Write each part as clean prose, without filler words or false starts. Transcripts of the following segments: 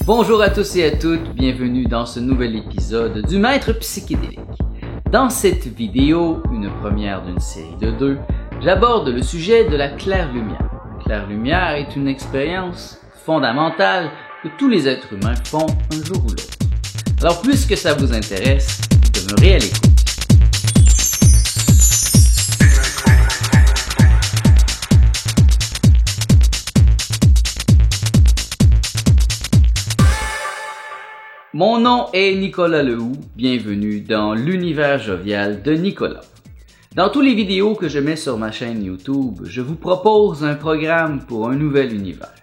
Bonjour à tous et à toutes, bienvenue dans ce nouvel épisode du Maître Psychédélique. Dans cette vidéo, une première d'une série de 2, j'aborde le sujet de la claire-lumière. La claire-lumière est une expérience fondamentale que tous les êtres humains font un jour ou l'autre. Alors puisque ça vous intéresse, demeurez à l'écoute. Mon nom est Nicolas Lehoux, bienvenue dans l'univers jovial de Nicolas. Dans toutes les vidéos que je mets sur ma chaîne YouTube, je vous propose un programme pour un nouvel univers.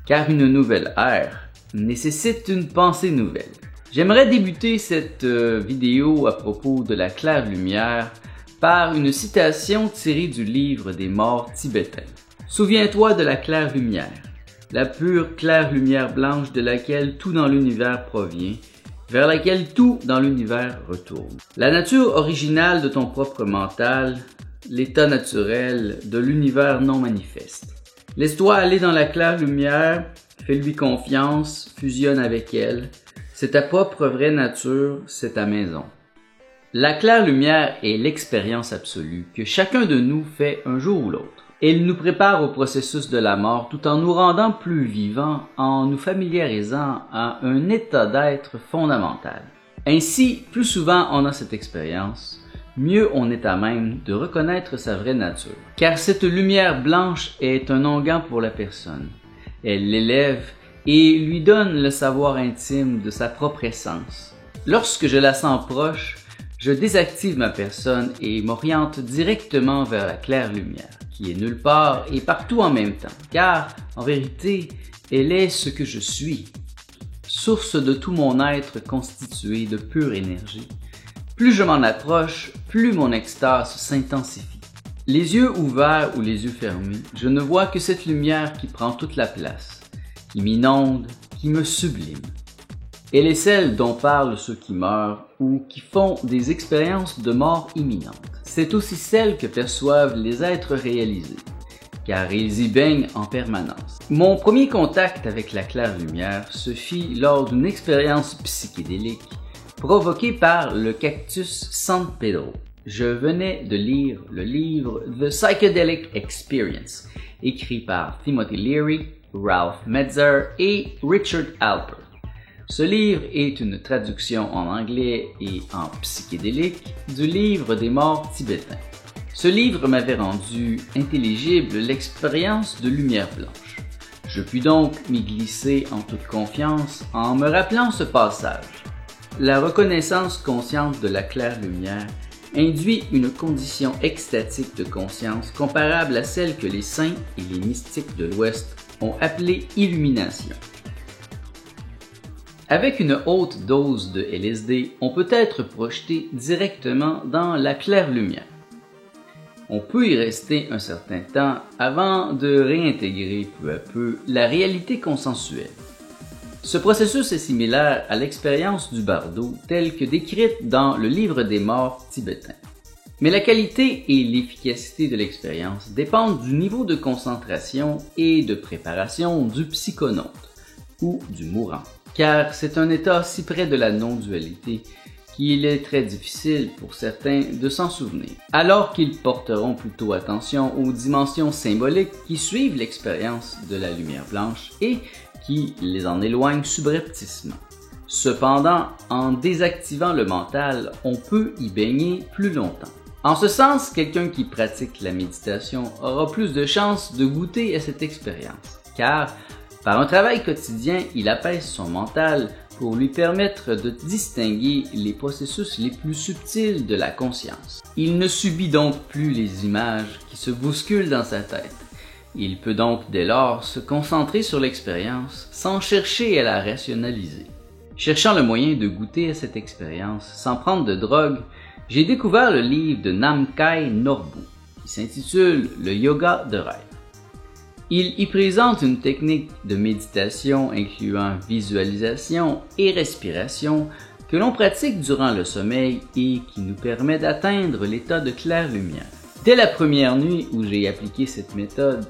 Car une nouvelle ère nécessite une pensée nouvelle. J'aimerais débuter cette vidéo à propos de la claire-lumière par une citation tirée du livre des morts tibétains. Souviens-toi de la claire-lumière. La pure claire lumière blanche de laquelle tout dans l'univers provient, vers laquelle tout dans l'univers retourne. La nature originale de ton propre mental, l'état naturel de l'univers non manifeste. Laisse-toi aller dans la claire lumière, fais-lui confiance, fusionne avec elle. C'est ta propre vraie nature, c'est ta maison. La claire lumière est l'expérience absolue que chacun de nous fait un jour ou l'autre. Elle nous prépare au processus de la mort tout en nous rendant plus vivants, en nous familiarisant à un état d'être fondamental. Ainsi, plus souvent on a cette expérience, mieux on est à même de reconnaître sa vraie nature. Car cette lumière blanche est un onguent pour la personne. Elle l'élève et lui donne le savoir intime de sa propre essence. Lorsque je la sens proche, je désactive ma personne et m'oriente directement vers la claire lumière, qui est nulle part et partout en même temps, car, en vérité, elle est ce que je suis, source de tout mon être constitué de pure énergie. Plus je m'en approche, plus mon extase s'intensifie. Les yeux ouverts ou les yeux fermés, je ne vois que cette lumière qui prend toute la place, qui m'inonde, qui me sublime. Elle est celle dont parlent ceux qui meurent ou qui font des expériences de mort imminente. C'est aussi celle que perçoivent les êtres réalisés, car ils y baignent en permanence. Mon premier contact avec la claire-lumière se fit lors d'une expérience psychédélique provoquée par le cactus San Pedro. Je venais de lire le livre The Psychedelic Experience, écrit par Timothy Leary, Ralph Metzer et Richard Alpert. Ce livre est une traduction en anglais et en psychédélique du livre des morts tibétains. Ce livre m'avait rendu intelligible l'expérience de lumière blanche. Je pus donc m'y glisser en toute confiance en me rappelant ce passage. La reconnaissance consciente de la claire lumière induit une condition extatique de conscience comparable à celle que les saints et les mystiques de l'Ouest ont appelée illumination. Avec une haute dose de LSD, on peut être projeté directement dans la claire lumière. On peut y rester un certain temps avant de réintégrer peu à peu la réalité consensuelle. Ce processus est similaire à l'expérience du bardo telle que décrite dans le livre des morts tibétains. Mais la qualité et l'efficacité de l'expérience dépendent du niveau de concentration et de préparation du psychonaute ou du mourant. Car c'est un état si près de la non-dualité qu'il est très difficile pour certains de s'en souvenir, alors qu'ils porteront plutôt attention aux dimensions symboliques qui suivent l'expérience de la lumière blanche et qui les en éloignent subrepticement. Cependant, en désactivant le mental, on peut y baigner plus longtemps. En ce sens, quelqu'un qui pratique la méditation aura plus de chances de goûter à cette expérience, car par un travail quotidien, il apaise son mental pour lui permettre de distinguer les processus les plus subtils de la conscience. Il ne subit donc plus les images qui se bousculent dans sa tête. Il peut donc dès lors se concentrer sur l'expérience sans chercher à la rationaliser. Cherchant le moyen de goûter à cette expérience sans prendre de drogue, j'ai découvert le livre de Namkhai Norbu qui s'intitule « Le yoga de rêve ». Il y présente une technique de méditation incluant visualisation et respiration que l'on pratique durant le sommeil et qui nous permet d'atteindre l'état de claire lumière. Dès la première nuit où j'ai appliqué cette méthode,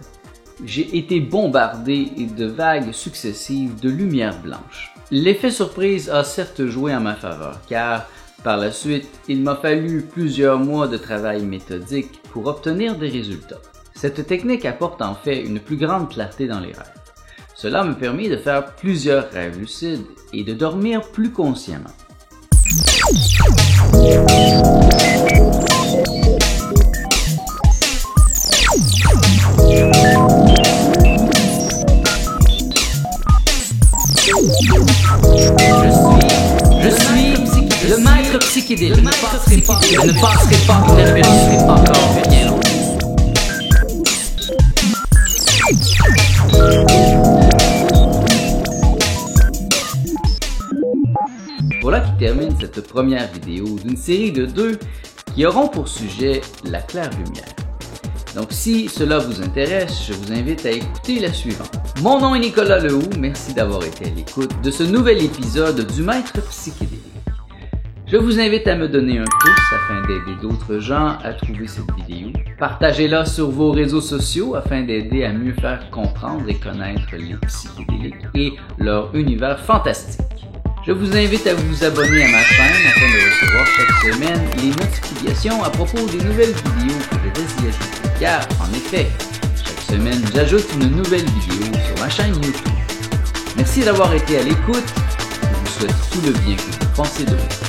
j'ai été bombardé de vagues successives de lumière blanche. L'effet surprise a certes joué en ma faveur, car par la suite, il m'a fallu plusieurs mois de travail méthodique pour obtenir des résultats. Cette technique apporte en fait une plus grande clarté dans les rêves. Cela me permet de faire plusieurs rêves lucides et de dormir plus consciemment. Je suis le maître psychédélique. Je ne passerai pas inaperçu encore bien longtemps. Voilà qui termine cette première vidéo d'une série de 2 qui auront pour sujet la claire lumière. Donc si cela vous intéresse, je vous invite à écouter la suivante. Mon nom est Nicolas Lehoux, merci d'avoir été à l'écoute de ce nouvel épisode du Maître psychédélique. Je vous invite à me donner un pouce afin d'aider d'autres gens à trouver cette vidéo. Partagez-la sur vos réseaux sociaux afin d'aider à mieux faire comprendre et connaître les psychédéliques et leur univers fantastique. Je vous invite à vous abonner à ma chaîne afin de recevoir chaque semaine les notifications à propos des nouvelles vidéos que je vais y ajouter. Car, en effet, chaque semaine, j'ajoute une nouvelle vidéo sur ma chaîne YouTube. Merci d'avoir été à l'écoute. Je vous souhaite tout le bien que vous pensez de moi.